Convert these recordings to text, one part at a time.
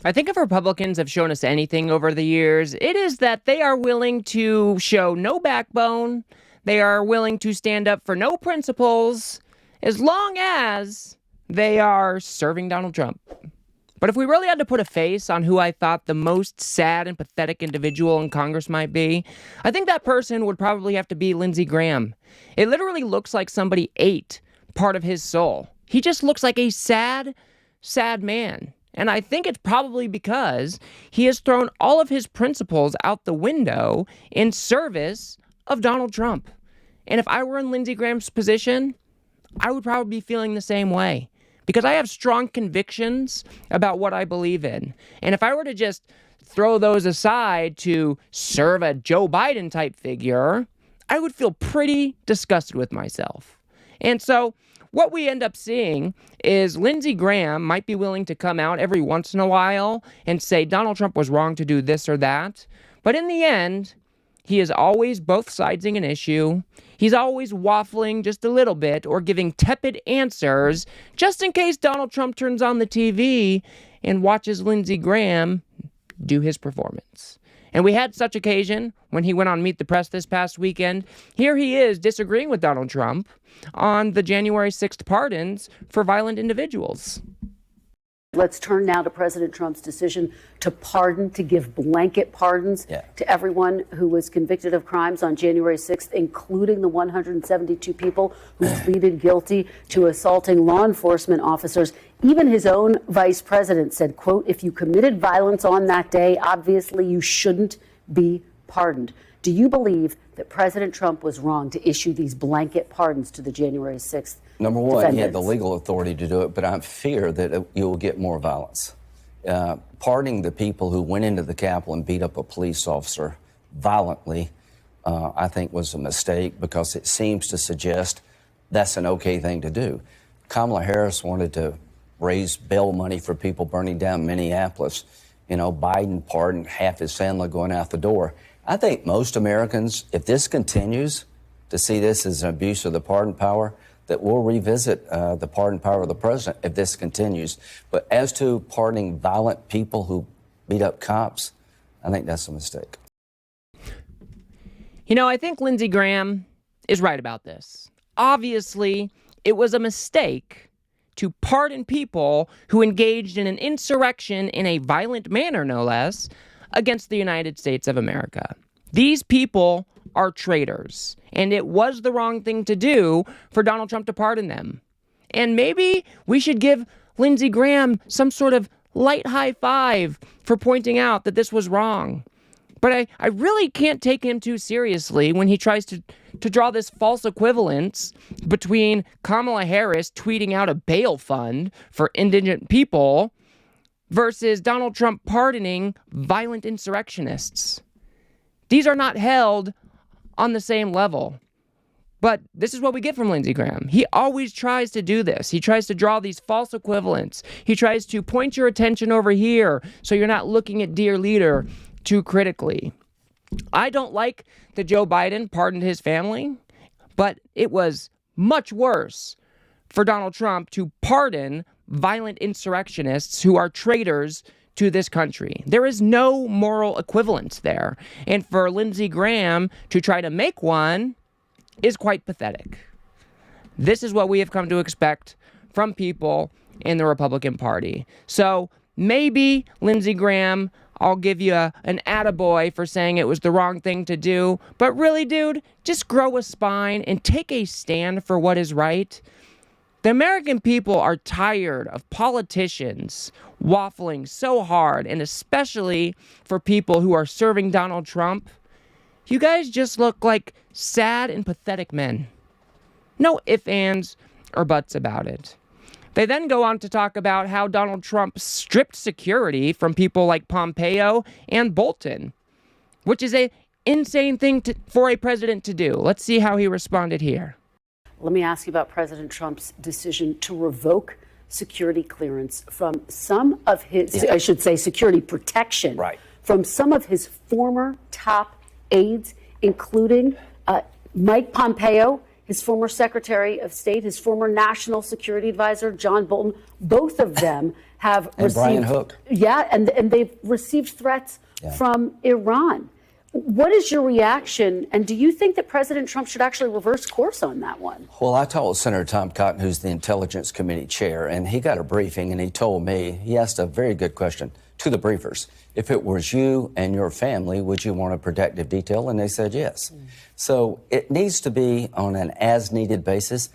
I think if Republicans have shown us anything over the years, it is that they are willing to show no backbone. They are willing to stand up for no principles as long as they are serving Donald Trump. But if we really had to put a face on who I thought the most sad and pathetic individual in Congress might be, I think that person would probably have to be Lindsey Graham. It literally looks like somebody ate part of his soul. He just looks like a sad, sad man. And I think it's probably because he has thrown all of his principles out the window in service of Donald Trump. And if I were in Lindsey Graham's position, I would probably be feeling the same way. Because I have strong convictions about what I believe in. And if I were to just throw those aside to serve a Joe Biden type figure, I would feel pretty disgusted with myself. And so what we end up seeing is Lindsey Graham might be willing to come out every once in a while and say Donald Trump was wrong to do this or that. But in the end, he is always both siding an issue. He's always waffling just a little bit or giving tepid answers just in case Donald Trump turns on the TV and watches Lindsey Graham do his performance. And we had such occasion when he went on Meet the Press this past weekend. Here he is disagreeing with Donald Trump on the January 6th pardons for violent individuals. Let's turn now to President Trump's decision to pardon, to give blanket pardons to everyone who was convicted of crimes on January 6th, including the 172 people who pleaded guilty to assaulting law enforcement officers. Even his own vice president said, quote, if you committed violence on that day, obviously you shouldn't be pardoned. Do you believe that President Trump was wrong to issue these blanket pardons to the January 6th Number one, defendants? he had the legal authority to do it, but I fear that you will get more violence. Pardoning the people who went into the Capitol and beat up a police officer violently, I think was a mistake because it seems to suggest that's an okay thing to do. Kamala Harris wanted to raise bail money for people burning down Minneapolis. You know, Biden pardoned half his family going out the door. I think most Americans, if this continues, to see this as an abuse of the pardon power, that we'll revisit the pardon power of the president if this continues. But as to pardoning violent people who beat up cops, I think that's a mistake. You know, I think Lindsey Graham is right about this. Obviously, it was a mistake to pardon people who engaged in an insurrection in a violent manner, no less, against the United States of America. These people are traitors, and it was the wrong thing to do for Donald Trump to pardon them. And maybe we should give Lindsey Graham some sort of light high five for pointing out that this was wrong. But I really can't take him too seriously when he tries to draw this false equivalence between Kamala Harris tweeting out a bail fund for indigent people versus Donald Trump pardoning violent insurrectionists. These are not held on the same level. But this is what we get from Lindsey Graham. He always tries to do this. He tries to draw these false equivalents. He tries to point your attention over here so you're not looking at dear leader too critically. I don't like that Joe Biden pardoned his family, but it was much worse for Donald Trump to pardon violent insurrectionists who are traitors to this country. There is no moral equivalence there. And for Lindsey Graham to try to make one is quite pathetic. This is what we have come to expect from people in the Republican Party. So maybe, Lindsey Graham, I'll give you an attaboy for saying it was the wrong thing to do. But really, dude, just grow a spine and take a stand for what is right. The American people are tired of politicians waffling so hard, and especially for people who are serving Donald Trump. You guys just look like sad and pathetic men. No ifs, ands, or buts about it. They then go on to talk about how Donald Trump stripped security from people like Pompeo and Bolton, which is an insane thing for a president to do. Let's see how he responded here. Let me ask you about President Trump's decision to revoke security clearance from some of his, I should say security protection, from some of his former top aides, including Mike Pompeo, his former Secretary of State, his former National Security Advisor, John Bolton. Both of them have and received. Brian Hook. Yeah, and they've received threats from Iran. What is your reaction? And do you think that President Trump should actually reverse course on that one? Well, I told Senator Tom Cotton, who's the Intelligence Committee chair, and he got a briefing, and he told me, he asked a very good question to the briefers. If it was you and your family, would you want a protective detail? And they said yes. So it needs to be on an as-needed basis.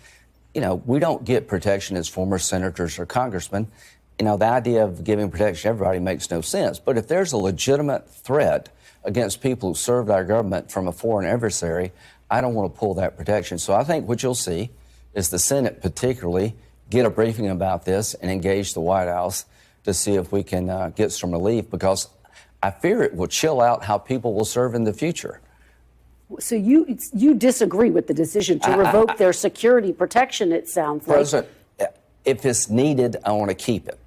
You know, we don't get protection as former senators or congressmen. You know, the idea of giving protection to everybody makes no sense. But if there's a legitimate threat against people who served our government from a foreign adversary, I don't want to pull that protection. So I think what you'll see is the Senate particularly get a briefing about this and engage the White House to see if we can get some relief, because I fear it will chill out how people will serve in the future. So you disagree with the decision to revoke their security protection, it sounds like. President, if it's needed, I want to keep it.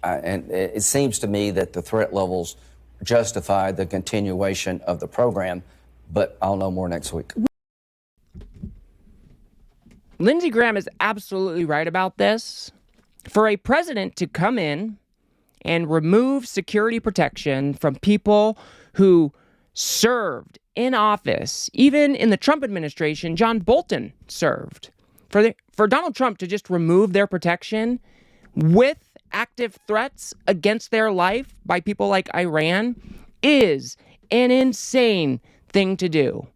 And it seems to me that the threat levels justify the continuation of the program, but I'll know more next week. Lindsey Graham is absolutely right about this. For a president to come in and remove security protection from people who served in office, even in the Trump administration, John Bolton served. For Donald Trump to just remove their protection with active threats against their life by people like Iran is an insane thing to do.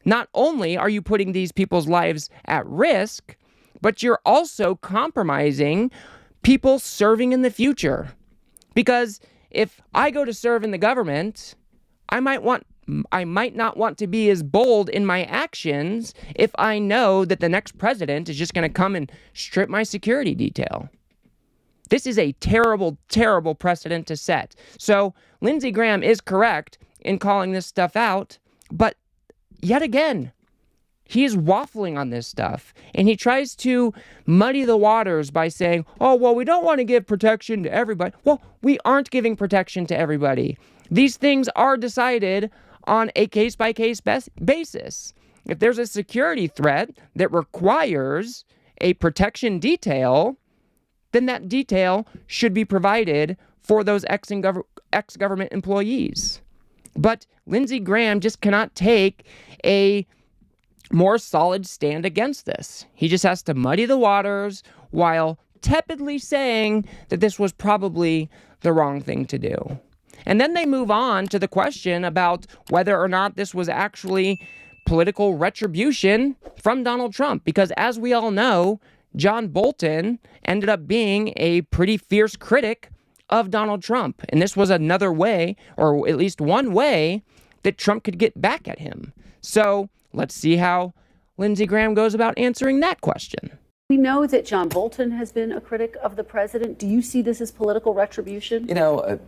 Not only are you putting these people's lives at risk, but you're also compromising people serving in the future. Because if I go to serve in the government, I might not want to be as bold in my actions if I know that the next president is just going to come and strip my security detail. This is a terrible, terrible precedent to set. So Lindsey Graham is correct in calling this stuff out, but yet again, he is waffling on this stuff, and he tries to muddy the waters by saying, oh, well, we don't want to give protection to everybody. Well, we aren't giving protection to everybody. These things are decided on a case-by-case basis. If there's a security threat that requires a protection detail, then that detail should be provided for those ex-government employees. But Lindsey Graham just cannot take a more solid stand against this. He just has to muddy the waters while tepidly saying that this was probably the wrong thing to do. And then they move on to the question about whether or not this was actually political retribution from Donald Trump. Because as we all know, John Bolton ended up being a pretty fierce critic of Donald Trump. And this was another way, or at least one way, that Trump could get back at him. So let's see how Lindsey Graham goes about answering that question. We know that John Bolton has been a critic of the president. Do you see this as political retribution? You know,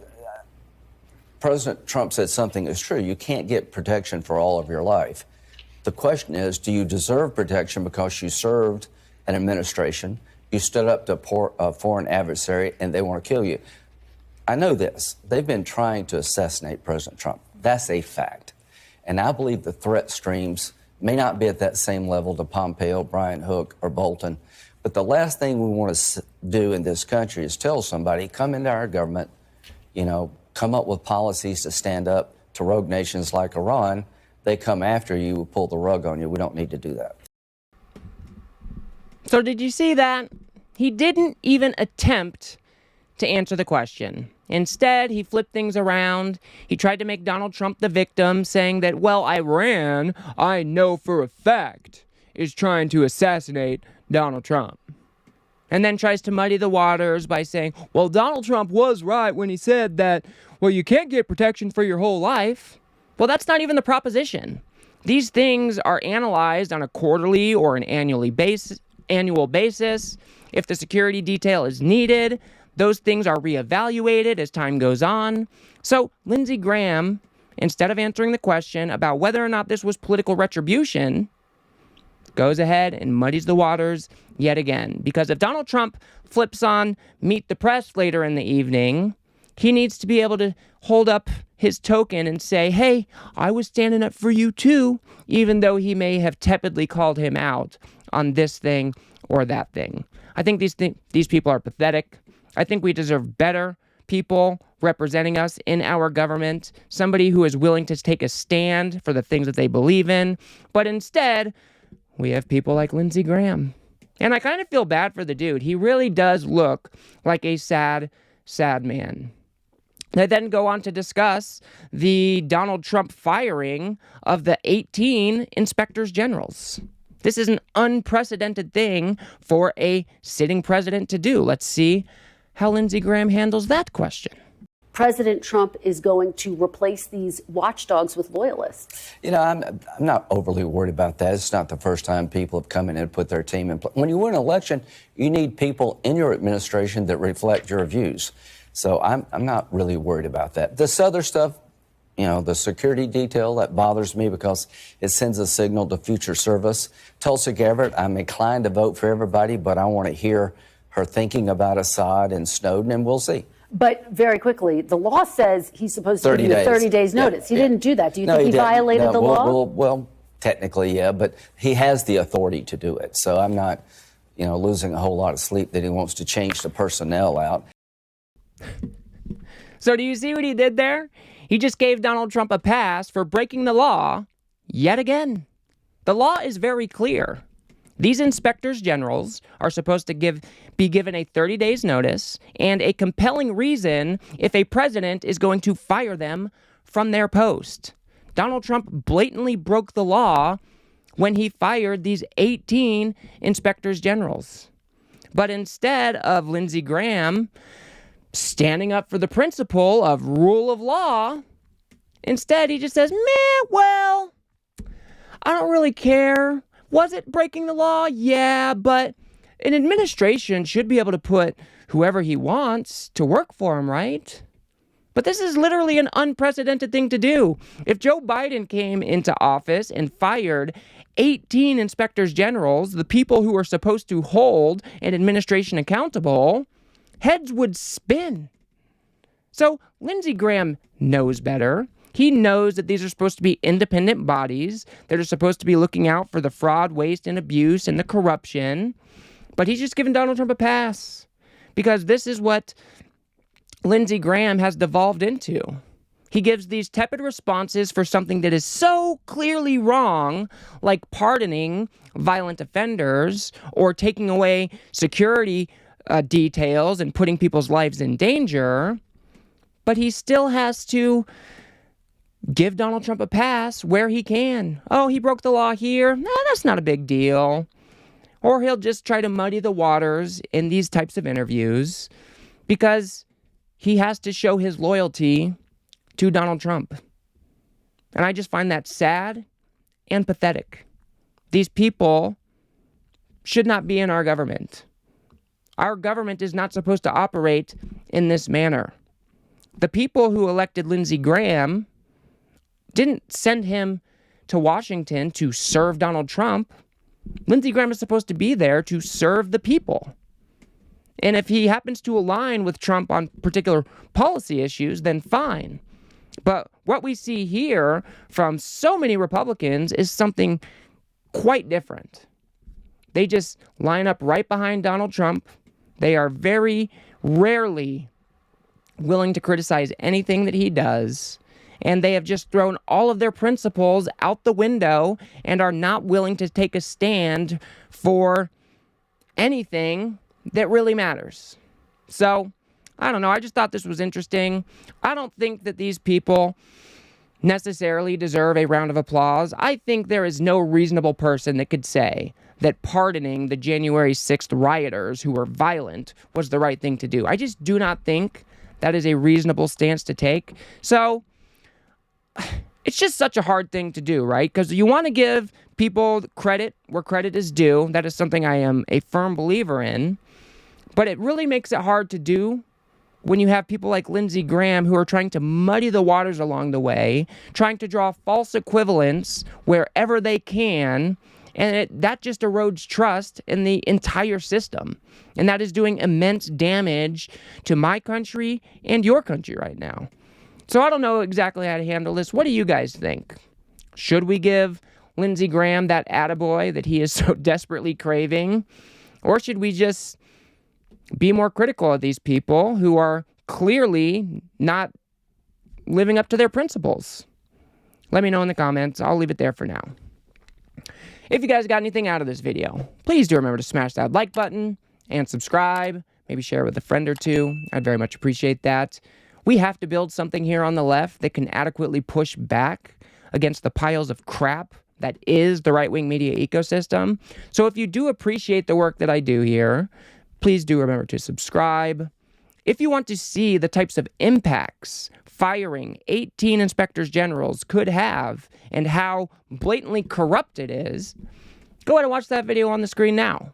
President Trump said something that's true. You can't get protection for all of your life. The question is, do you deserve protection because you served an administration, you stood up to a foreign adversary, and they want to kill you? I know this. They've been trying to assassinate President Trump. That's a fact. And I believe the threat streams may not be at that same level to Pompeo, Brian Hook, or Bolton. But the last thing we want to do in this country is tell somebody, come into our government, you know, come up with policies to stand up to rogue nations like Iran. They come after you, pull the rug on you. We don't need to do that. So did you see that? He didn't even attempt to answer the question. Instead, he flipped things around. He tried to make Donald Trump the victim, saying that, well, Iran, I know for a fact, is trying to assassinate Donald Trump. And then tries to muddy the waters by saying, well, Donald Trump was right when he said that, well, you can't get protection for your whole life. Well, that's not even the proposition. These things are analyzed on a quarterly or an annual basis. If the security detail is needed, those things are reevaluated as time goes on. So Lindsey Graham, instead of answering the question about whether or not this was political retribution, goes ahead and muddies the waters yet again. Because if Donald Trump flips on Meet the Press later in the evening, he needs to be able to hold up his token and say, hey, I was standing up for you too, even though he may have tepidly called him out on this thing or that thing. I think these people are pathetic. I think we deserve better people representing us in our government, somebody who is willing to take a stand for the things that they believe in. But instead, we have people like Lindsey Graham. And I kind of feel bad for the dude. He really does look like a sad, sad man. They then go on to discuss the Donald Trump firing of the 18 inspectors generals. This is an unprecedented thing for a sitting president to do. Let's see how Lindsey Graham handles that question. President Trump is going to replace these watchdogs with loyalists. You know, I'm not overly worried about that. It's not the first time people have come in and put their team in place. When you win an election, you need people in your administration that reflect your views. So I'm not really worried about that. This other stuff, you know, the security detail, that bothers me because it sends a signal to future service. Tulsi Gabbard, I'm inclined to vote for everybody, but I want to hear her thinking about Assad and Snowden, and we'll see. But very quickly, the law says he's supposed to give you 30 days notice. He didn't do that. Do you think he violated the law? Well, technically, yeah, but he has the authority to do it. So I'm not, you know, losing a whole lot of sleep that he wants to change the personnel out. So do you see what he did there? He just gave Donald Trump a pass for breaking the law yet again. The law is very clear. These inspectors generals are supposed to be given a 30 days notice and a compelling reason if a president is going to fire them from their post. Donald Trump blatantly broke the law when he fired these 18 inspectors generals. But instead of Lindsey Graham standing up for the principle of rule of law, instead he just says, well, I don't really care. Was it breaking the law? Yeah, but an administration should be able to put whoever he wants to work for him, right? But this is literally an unprecedented thing to do. If Joe Biden came into office and fired 18 inspectors generals, the people who are supposed to hold an administration accountable, heads would spin. So Lindsey Graham knows better. He knows that these are supposed to be independent bodies that are supposed to be looking out for the fraud, waste, and abuse and the corruption. But he's just giving Donald Trump a pass because this is what Lindsey Graham has devolved into. He gives these tepid responses for something that is so clearly wrong, like pardoning violent offenders or taking away security details and putting people's lives in danger. But he still has to give Donald Trump a pass where he can. Oh, he broke the law here. That's not a big deal. Or he'll just try to muddy the waters in these types of interviews because he has to show his loyalty to Donald Trump. And I just find that sad and pathetic. These people should not be in our government. Our government is not supposed to operate in this manner. The people who elected Lindsey Graham didn't send him to Washington to serve Donald Trump. Lindsey Graham is supposed to be there to serve the people. And if he happens to align with Trump on particular policy issues, then fine. But what we see here from so many Republicans is something quite different. They just line up right behind Donald Trump. They are very rarely willing to criticize anything that he does. And they have just thrown all of their principles out the window and are not willing to take a stand for anything that really matters. So, I don't know. I just thought this was interesting. I don't think that these people necessarily deserve a round of applause. I think there is no reasonable person that could say that pardoning the January 6th rioters who were violent was the right thing to do. I just do not think that is a reasonable stance to take. So, it's just such a hard thing to do, right? Because you want to give people credit where credit is due. That is something I am a firm believer in. But it really makes it hard to do when you have people like Lindsey Graham who are trying to muddy the waters along the way, trying to draw false equivalents wherever they can, and that just erodes trust in the entire system. And that is doing immense damage to my country and your country right now. So I don't know exactly how to handle this. What do you guys think? Should we give Lindsey Graham that attaboy that he is so desperately craving? Or should we just be more critical of these people who are clearly not living up to their principles. Let me know in the comments. I'll leave it there for now. If you guys got anything out of this video, please do remember to smash that like button and subscribe. Maybe share with a friend or two. I'd very much appreciate that. We have to build something here on the left that can adequately push back against the piles of crap that is the right-wing media ecosystem. So if you do appreciate the work that I do here, please do remember to subscribe. If you want to see the types of impacts firing 18 inspectors generals could have and how blatantly corrupt it is, go ahead and watch that video on the screen now.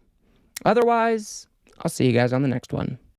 Otherwise, I'll see you guys on the next one.